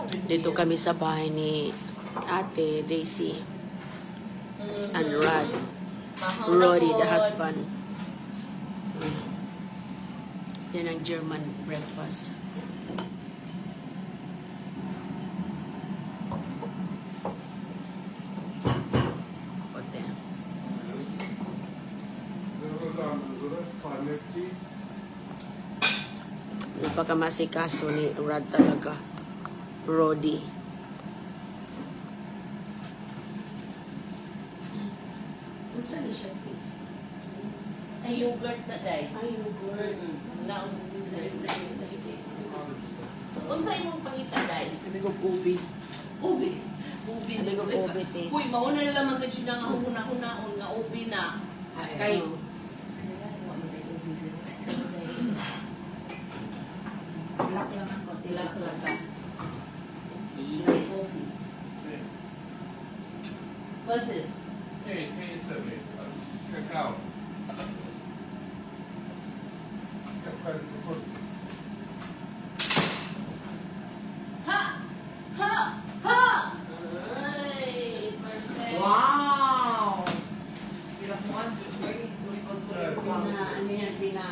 Dito kami sa bahay ni Ate Daisy and Rod. Roddy, the husband. Yan ang German breakfast. Hotel. Napakamasikaso ni Rod talaga. Roddy. Saan siya? Ay, yogurt na day. Ay, yogurt. Unsa imong pangita day? Sabi ko, ubi. Ubi. Ubi. Sabi ko, ubi, te. Uy, mauna na lang magkadyo na nga huna-hunaon nga ubi na. Kay Black lang ako. tilak lang ka. Sige. What's this? Hey, taste of it. Cacao. Ha! Ha! Ha! Ay, perfect. Wow! Pinakuhan, Pina, ano yan, pina.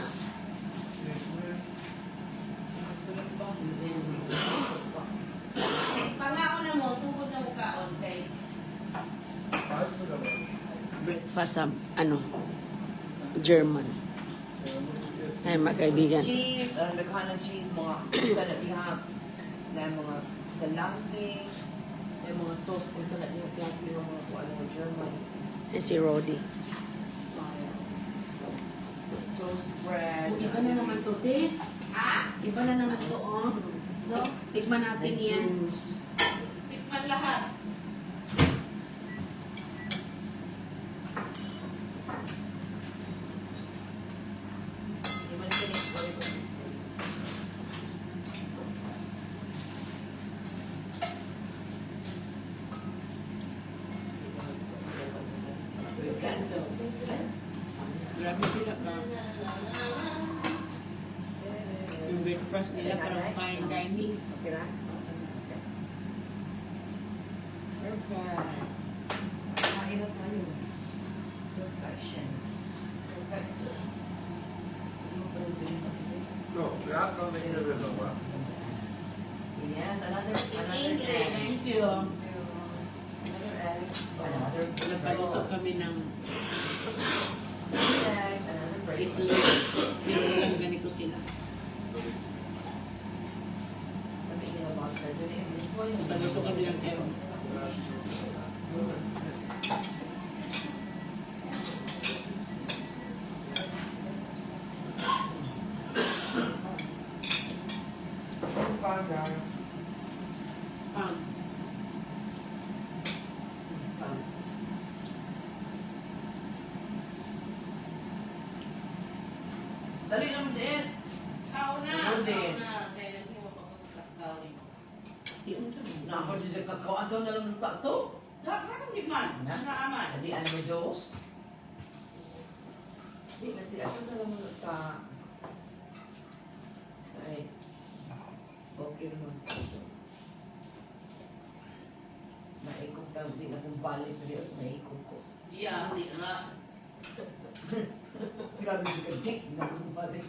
Pangako na mo, sugod na mo kaon kay Breakfast sa, ano, German. Ay, mga kaibigan. cheese, naghahan ng cheese, mga sa nabihap, na mga salami, na mga sauce, kung sa nabihap klase ng mga kung ano, German Ay, si Roddy. style. Toast bread. Iba na naman to, te. ha? Iba na naman to, oh. No? Tikman natin yan. juice. Tikman lahat. Di man kinis ko ito. Gando. Grabe sila ka. Yung breakfast nila parang fine dining. Okay na? Perfect. Kain na tayo. Perfection. Perfecto. Ano pa rin pinapakita? No, we are not making a real one. Yes, another English. egg. Thank you. Another egg. Another Nagpaluto kami ng egg. Another bread. itlog. Pero walang ganito sila. Thinking about President. This one is Nagpaluto kami ng egg. Pang. Dali naman din. Kao na. Ano din? Kao na. Kaya lang hindi mo pag-usap ni mo. Tiyon siya. Nakapag siya kakao. Ato na lang ng plato. Dakang di man. Na? Naaman. Hindi, ano mo, Diyos? Hindi, kasi ato na lang ng ta. Ay. Okay naman. Naikot daw. Hindi na kong balik. Naikot ko. Yeah, hindi nga. Grabe ka, di na kong balik.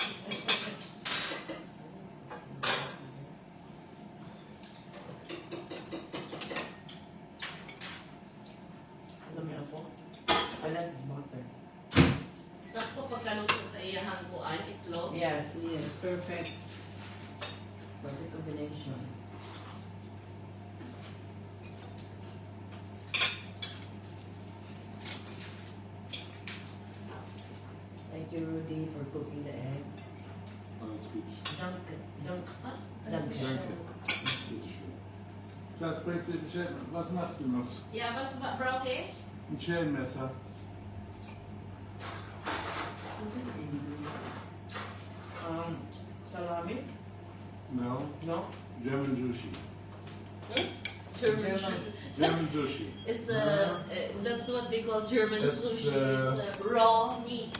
Alam mo ako? I like this butter. Sakto pagkaluto sa iyahang kuan, itlog. Yes. Yes, perfect. Perfect combination. Thank you, Rudy, for cooking the egg. Dunk, ah? Dunk. Сейчас пройти возможно Yeah, was brownish? chain messer. Salami? No, No? German sushi. German. German sushi. It's a, that's what they call German It's, sushi. It's raw meat.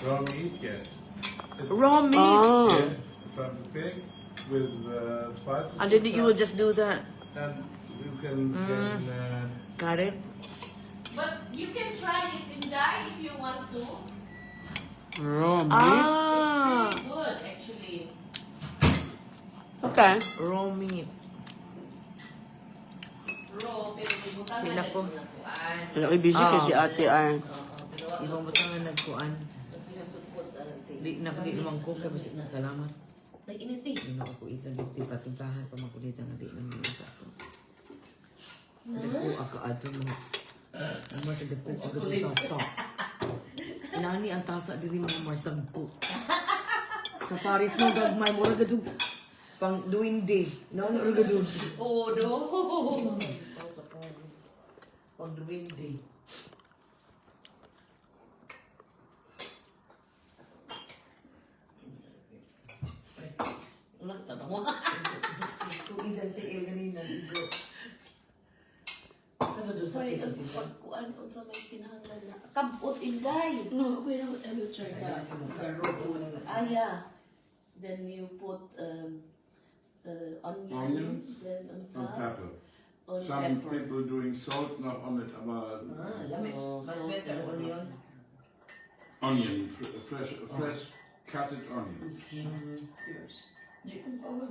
Raw meat, yes. It's, Raw meat. Yes, from the pig, with spices. And then you will just do that. And you can Got it? But you can try it in dye if you want to. raw meat. Ah, It's very good, actually. okay. Raw meat. Raw, pero ibutangan Wala na po. ito na kuan. Wala ko busy kasi ate ay. Pero Ibang batangan nagkuan. you have to put Di na pili naman ko kay basta na salamat. Ay, init eh. Di na ako itang giti patintahan pa makulit ang di na niya ko. Dako ako ato mo. Ang mga dako ako dito sa. Nani ang tasa diri mga martag ko. Sa Paris mo gagmay mo ra gadug pang duwinde. No, ra gadug. Oh, no. Pang duwinde. Wala ka tanong mo. Kung isang tiil ganina igo. Kasi doon sa Sorry, kito ang sila. pagkuan kung sa may pinahanglan na. Kabot inday. No, wait, I will try Ah, yeah. Then you put onion, Onions then on and top, pepper. on Some pepper. people doing salt, not on it, but Ah, lami. Oh, Mas so better good. onion. onion, fresh cutted onions. Di ko pa ba?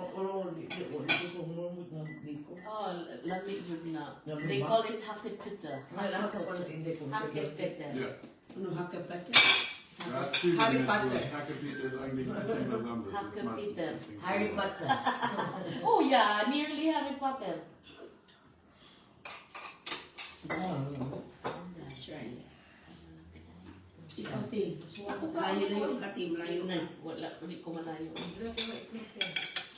Ako di ko humumot ng di ko. Oh, lamig yun na. Lamig They ba? call it hakepita. Ay, lahat sa panas hindi ko. Hakepita. Yeah. Ano hakapatya? That's two Harry minutes. Potter. Hakapita is only the same as numbers. It's Hakapita. massive. Harry Potter. Oh yeah, nearly Harry Potter. Let's try. Ikaw, te. Layo-layo ka, te. Malayo na. Wala, hindi ko malayo.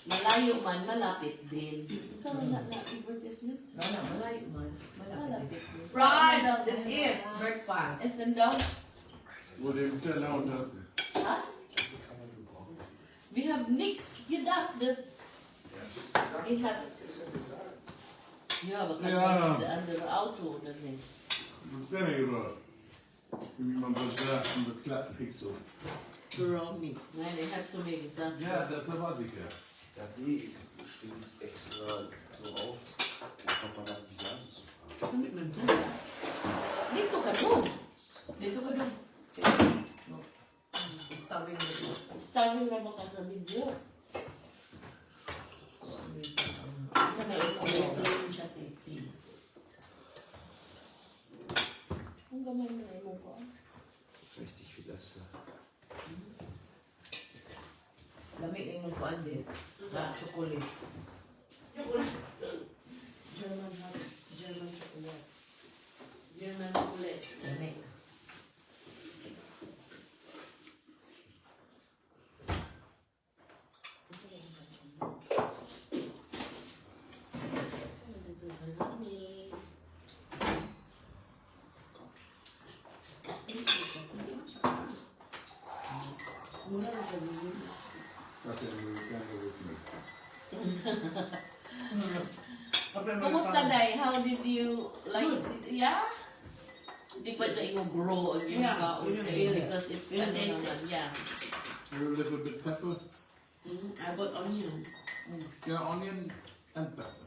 Malayo man, malapit din. So, wala na advertisement. Wala, malayo man. Malapit din. Right, that's it. Breakfast. And send down. Well, they tell now that Huh? We have Nix. Get up this. We have. Yeah, but Ja. under the auto, the Nix. det spelar ingen roll hur man börjar med klappmixor. Raw meat. Nej, det är så mycket så. Ja, det är så vad det är. Ja, nee, steht extra so auf. Da kommt man dann nicht an zu fahren. Dito ka doon. Dito ka doon. Starving na doon. Starving na ba ka sa video? Sa may information siya, Titi. Ang gamay mo na mo ko. Richtig viel Essen. Lamig yung magpuan din. Na chocolate. German chocolate. German chocolate. Lamig. Dito sa lamig. Jag kan gå ut nu. Kumusta, Day? How did you like it? Yeah? Di ba dyan yung grow ang yung kaon kayo? Because it's ano naman, yeah. A little bit pepper. I bought onion. Yeah, onion and pepper.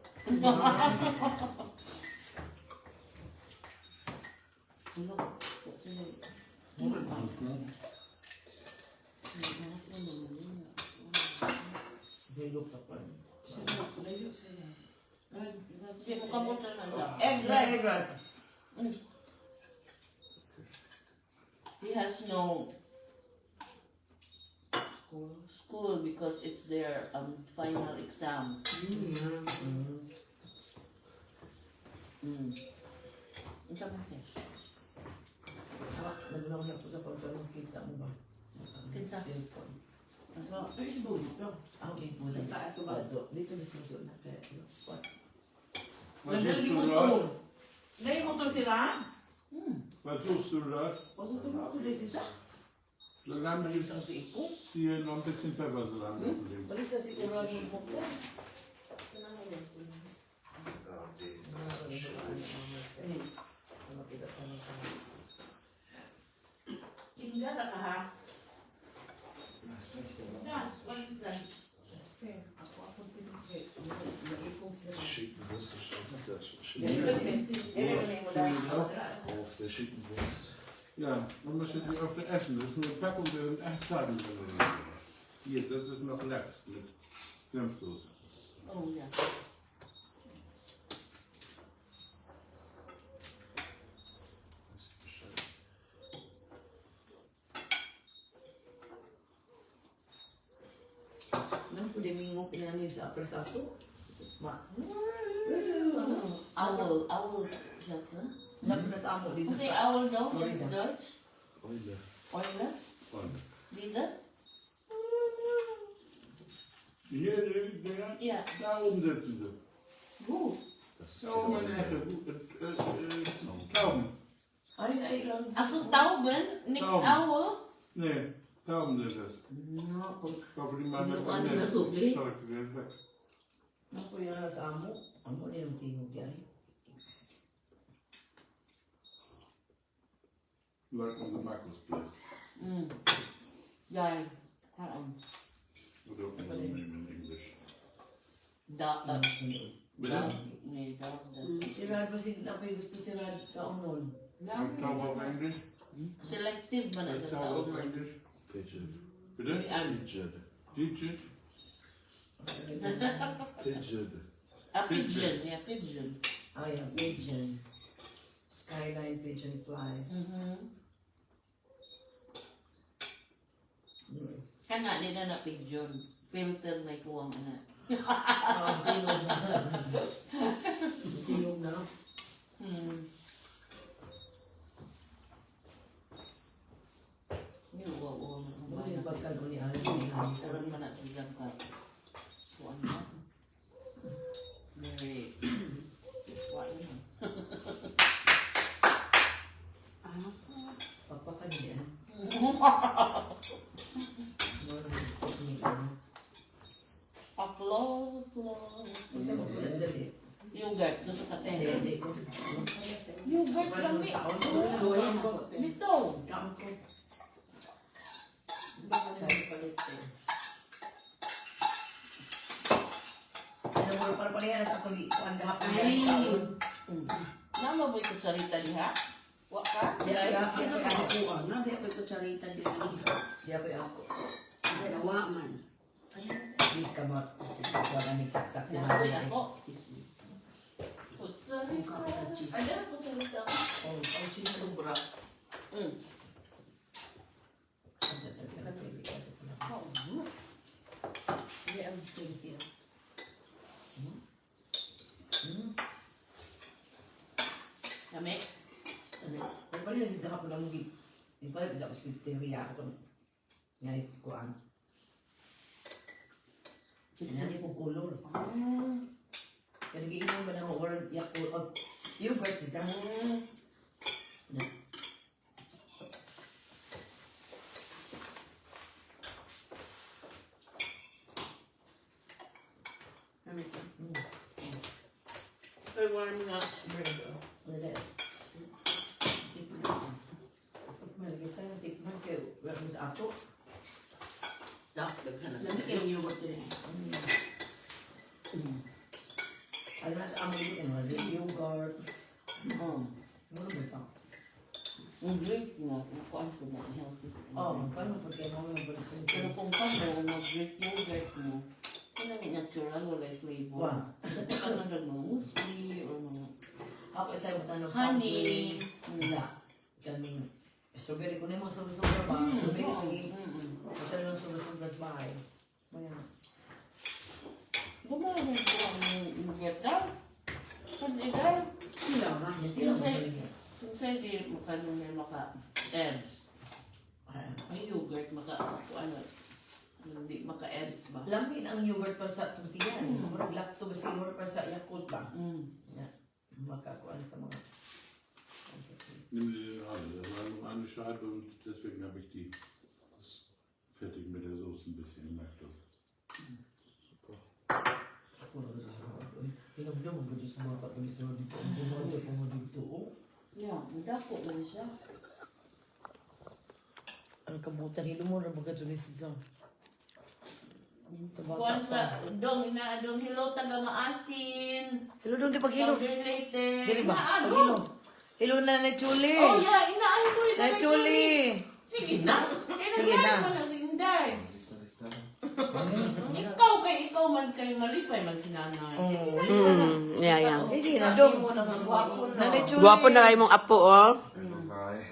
Hilok sa pan. Sino kamuta na siya? Egg right? He has no school because it's their final exams. Ang sabi natin? Naglaw na po sa pagkaroon kita mo ba? Kinsa? Telephone. Ay, si Bulito. Ako yung muna. Ito ba? Dito na siya doon na kaya. What? Vad Wala tror yung du motor. då? Dahil motor sila. Vad tror du då? Pasok mo ito din siya. Så lämnar vi Isang si Iko. se någonting sin pepper så lämnar vi det. Balik sa siguro yung buko. Ja, die Tinggal ka ha? das ist nicht der that? What is that? Schinkenwurst, das schaut nicht das. Auf der Schinkenwurst. Ja, man muss het over de essen. Dus een Packung met een echt zuiden. Hier, dat is nog lekker met klemstoot. Oh, yeah. Weiß ich Bescheid. Nang pwede mingok inanin sa apres ato. Ma. Owl, Schatze. Nang nasa amo dito Hoe zeg je sa... owl dan in Oile. het Duits? Eule. Oile? Van. Diese? Hier, daar, Ja. daarom zitten ze. Hoe? Das ist Zo, mijn genau eigen. Tauben. Ay, lang. Also Tauben, niks Tauben. owl? Nee, tauben zijn dat. No, pag Papa die maar met Ano een na mes. tubig? Zal ik er weer weg. Nang pwede na sa amo. Amo niya yung tingog yan. Like on the Marcos place. Ja, Wat ook in in English. da, Binnen? nee, da. Si Rad ba napay gusto si Rad kaunol? Tauben op English? Selective ba na sa Tauben op tauben? English? Pigeon. Binnen? Pigeon. Teachers? Pigeon. A pigeon, yeah, pigeon. Ay, ang pigeon. Skyline pigeon fly. Kana nila na pigeon. Filter na ikuwang ana. Ang tingog na. Tingog na. Yung wow, Ano yung pagkano ni Alan? Karon man na tigang ka. Kuan na. Mary. Kuan na. Pagpakan niya. Applause, applause. Unsa mo pala dali? Yogurt, gusto ka Hindi, tayo. hindi ko. Yogurt kami. Dito. Kam ko. Bakit palit eh. Ano mo para pala sa tuloy ko ang gahapon. Ay. Nama mo ito sarita diha? Wa ka? Diya Ano siya ka ako. kuha na? Di ako kutsarita di ba? Diya ko ako. Gawa man. Di ka mo. Sige, wala nagsaksak si Nakoy Mami. ako. Excuse me. Kutsarita. Ay, dala kutsarita. Oh, ang chino. Sobra. Hindi ang thinking. Kami? Ang pala yung gahapon lang mo. Yung pala sa ospitalya ako. Ngayon ko ang. Hindi ko kulor. Kaya nag-iinom ba ng oral yakult? Yogurt siya. Kami ka. Ay, warm nga. Wala. Malagay tayo ng tikman kayo. Wala mo sa ato. Lami kayong yogurt din. Alam na sa amoy yun. Ano, yogurt. Oh. Ano ba ito? Ang drink nga, kuan ko na healthy. Oh, paano po kayo mga mga Pero kung paano, mag-drink yogurt mo, yun ang natural, wala flavor. Wow. Ano na mga muesli, or mga Ako isa yung tanong honey. Wala. Kami. Strawberry ko na yung mga sobra-sobra ba? Strawberry ko yung isa lang sobra-sobra ba? Maya. Gumana ko ang yogurt daw. Pwede daw. Sila nga. Yan tila mo galing yan. Kung sa'yo di may maka-ebs. Ay yogurt, ano, hindi maka-ebs ba? Lamin ang yogurt para sa tutigan. Murag lactose yogurt para sa Yakult ba? Ja. Makakuha sa mga. Nimm dir den Hand. Das war nur eine Scheibe und deswegen habe ich die fertig mit der Soße ein bisschen gemacht. Pinagdaw mo ba sa mga kapag-isama dito? Ang bumawa ko mo dito. Yeah, magdako na siya. Ang kabutan, hilo mo na baga ito ni Sisa. Kuan sa dong inaadong hilo taga maasin. Hilo doon di paghilo. Southern Leyte. Dili ba? Inaadong. Paghilo. Hilo na na chuli. Oh yeah, inaahin ko rin. Na chuli. Sige na. Sige na. Mo na si Inday. Das ist doch nicht klar. Ikaw man kay malipay man si nanay. Sige na. Yeah. Eh, sige na dong. Mo na gwapo na. Nanay chuli. Gwapo na kayo mong apo, oh. Nein.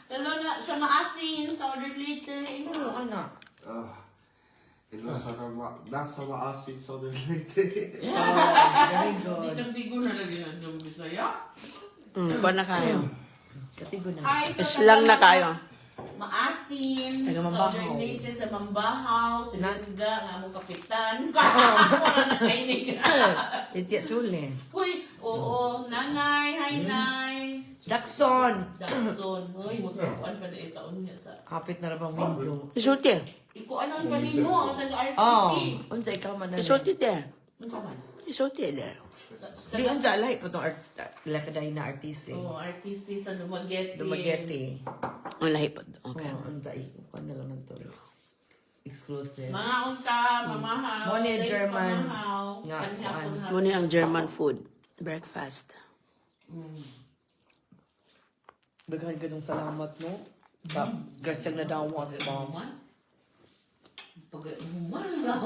Lalo na sa maasin, sa Southern Leyte. Ano, anak? In nasa maasin sa Leyte. Very Hindi good. kang tigo na lagi ng dong Bisaya. Kuha na kayo. Katigo na. Ay, sa Islang na kayo. Maasin, Taga Mambahaw. Southern Leyte sa Mambahaw, sa Lingga, nga mo kapitan. Wala na kainig. Titia chuli. Uy, oo, nanay, hi nay. Dakson. Dakson, uy, magkakuan pa na taon niya sa... Hapit na rabang minjo. Isulti. Ikuan ang galing mo, ang taga-RTC. Oh, unsa ikaw man na. Isulti de. Ano ka man? Isulti de. Di unsa lahi po tong lakaday na artist. Oo, RTC sa Dumaguete. Dumaguete. Ang lahi po. Okay. Oh, unsa ikaw pa na lang to. Exclusive. Mga unta, mamahaw. Mo ni late German pamahaw, nga, kanihapon kuan. hapon. Muna ang German food. Breakfast. Daghan ka ng salamat no. Sa grasyang nadawat ba. Pag-human lang.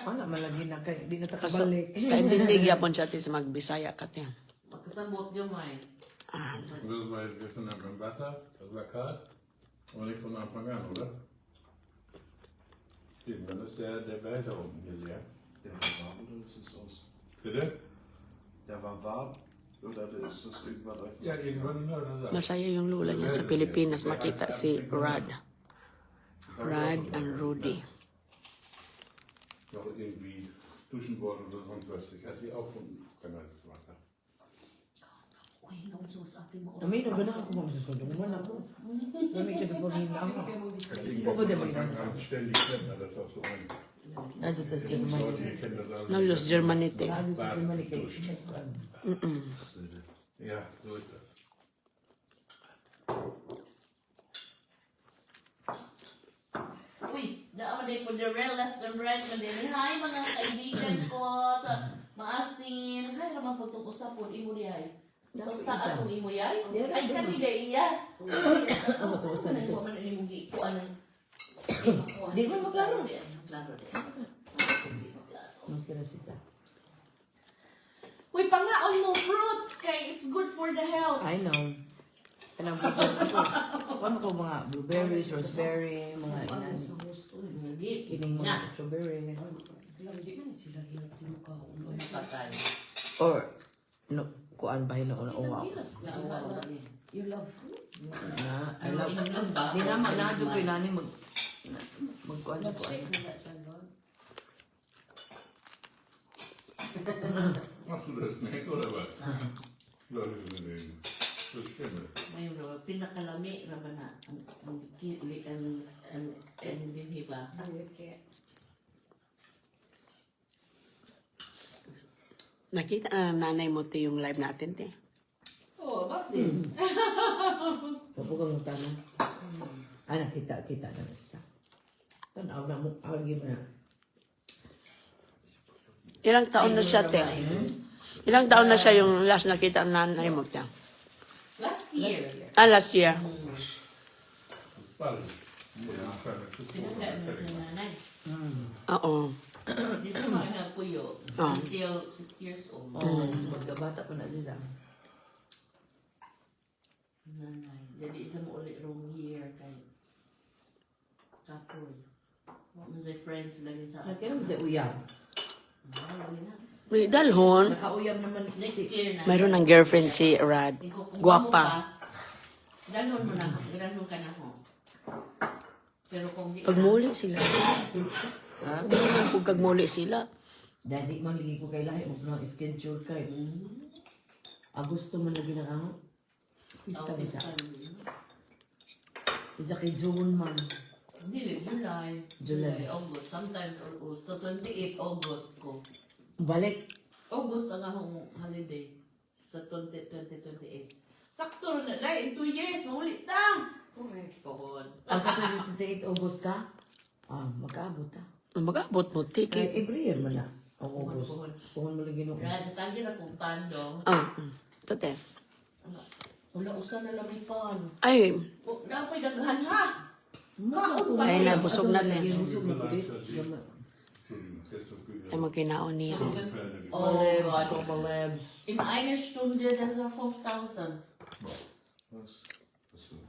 Ano malagi na kay di na ta Kaso, kabalik. kaintindig yapon siya sa magbisaya ka tiyan. Magkasabot gamay. Du wirst mal wissen, mit dem Wasser, das war kalt, aber nicht von Anfang an, oder? Eben, dann ist der Behälter unten hier leer. Der war warm oder ist es aus? Bitte? Der war warm oder ist das irgendwann einfach? Ja, irgendwann, ne, das ist Masaya yung lula niya sa Pilipinas makita si Rod. Rod and Rudy. noch irgendwie duschen worden oder sonst was. Ich hatte die auch von kanalisches Wasser. Uy, naunso sa ating mo. Kami na ganahan ko mga susundong man ako. Kami ka dupagin na ako. Deswegen Wo sind wir fängt denn? an, ständig klemmt das auch so ein. Nadyo ta Die Germany. Leute hier kennen das also. No, just Germanite. Nadyo sa Germany kay Ja, so ist das. Uy, daan din po the real left and right na din. Hi mga kaibigan ko sa maasin. Hi naman po itong usapon. Imo di ay. Tapos taas kong imo yay. Ay kami da iya. Ano to usan ito? Ano man ini mo gikuan ng... Di mo maklaro. Maklaro din. Magkira siya. Uy, pangaon mo fruits kay it's good for the health. I know. Kanang bukod ako. Ano ko mga blueberries, raspberry, mga inan. Kining mga strawberry. Patay. Or, no, kuan ba yun na uwa? You love fruits? Na, I love. Inom ba? Di naman, nadyo ko inani magkuan ko. Shake na lang siya, Lord. Machst du das nicht, oder was? Leute sind eben. Das stimmt. Ngayon raw, pinakalami raw na ang kili ang dinhi ba? Okay. Nakita na ng nanay mo te yung live natin te. Oo, basin. Kapag ang tanong. Kita na siya. Tanaw na mo, awagi mo na. Ilang taon na siya te? Ilang taon na siya yung last nakita ng nanay mo te? Last year. Last year. Bald. Ja, Pinagdaan mo sa nanay. Oo. Di ba mga puyo? Until 6 years old. Magkabata po na siya. Nanay. Jadi isa mo ulit wrong year kay kapoy. What was the friends lagi sa Kaya mo siya uyab. lagi na. May dalhon. Nakauyab naman. Next year na. Mayroon ng girlfriend si Rod. Guwapa. Ganon mo na. Ganon ka na ho. Pero kung di Pagmuli sila. Ha? Kung kagmuli sila. Daddy man lagi ko kay lahi mo na schedule kay. Agosto man lagi na ako. Pista bisa. Isa kay June man. Hindi, July. July. August. Sometimes August. So, 28 August ko. Balik. August ang akong holiday. Sa 2028. Sakto na. Dahil in 2 years, maulit ta. Correct. Pohon. Ang sa 28 August ka, mag-aabot ha. Mag-abot mo, Kaya take it. every year man na. Ang August. Puhon. Puhon mo lagi nung. Right, tagi na kung pando. Ito, te. Wala usa na lamipan. Ay, Napay daghan ha. Maon ba? ay na, busog na, te. Busog na po Entschuldigung, gestern Ay, magkinaon niya. Oh Malebs, God. malebs. In eine Stunde, das war 5,000. Was?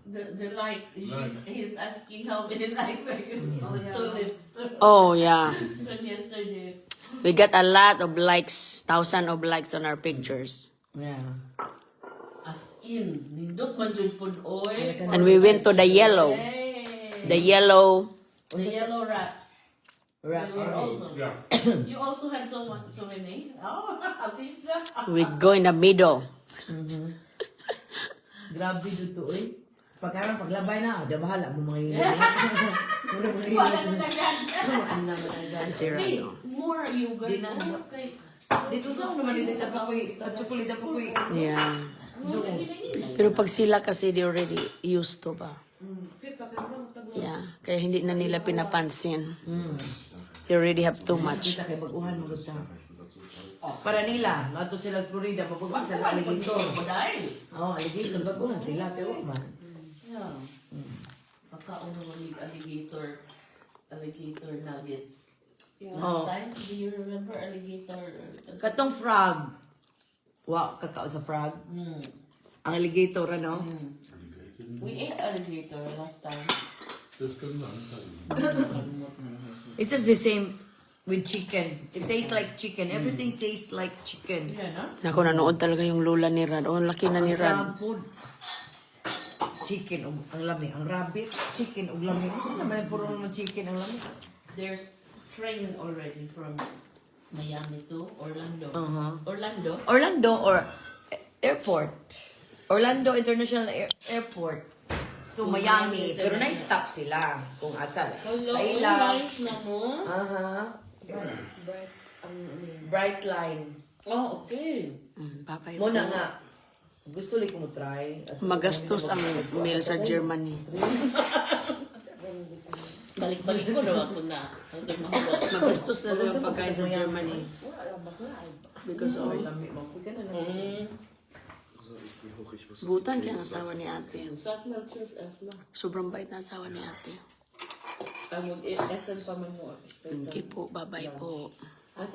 The likes. He's asking how many likes are you? Oh, yeah. Tulips. Oh, yeah. From yesterday. We got a lot of likes, 1,000 of likes on our pictures. Yeah. As in, nindot man jud pud oy. And we went to the yellow. Hey. The yellow. The yellow wraps. Wrap. They were also. Ja, You also had so many. Oh, sister. We go in the middle. Grabe dito eh. Pagkarang paglabay na, da bahala mo mga yun. Wala na daghan. Ay, si Hey, Rano. more yogurt. Di na. Okay. Dito sa naman dito sa papoy, at chocolate sa papoy. Yeah. Pero pag sila kasi they already used to ba? Yeah. Kaya hindi na nila pinapansin. They already have too much. Kita kay baguhan mo gusto. Para nila, nato sila Florida, papugbag sa alligator. Dahil. Oh, alligator, baguhan sila, pero man. Yeah. Pagkaon naman yung alligator nuggets. Yeah. Last Oh. time, do you remember alligator? Katong frog. Wow, kakao sa frog. Ang alligator, ano? We ate alligator last time. das können wir anzeigen. It's just the same with chicken. It tastes like chicken. Everything tastes like chicken. Yeah, no? Naku, nanood talaga yung lula ni Rad. Oh, laki na ni Ang Rad. frog food, chicken, ang lami. Ang rabbit, chicken, ang lami. Ano naman, puro naman chicken, ang lami. There's train already from Miami to Orlando. Orlando? Orlando or airport. Orlando International Airport to Miami. Pero na-stop sila kung asa. Hello, Sa ila. nice na mo. Bright line. Oh, okay. Babay Mo po. na nga. Gusto li ko mo try. At Magastos ang meal sa Germany. Balik-balik ko daw ako na. Hanggang mahaba. Magastos na daw yung pagkain sa Germany. Because of lami mo. Kuya na lang. So, ich bin hoch, ich muss. butan kaya ang asawa ni ate. Saan na choose F na? Sobrang bait na asawa ni ate. Ay, mag-SM pa man mo. Thank you po. Babay po. Asa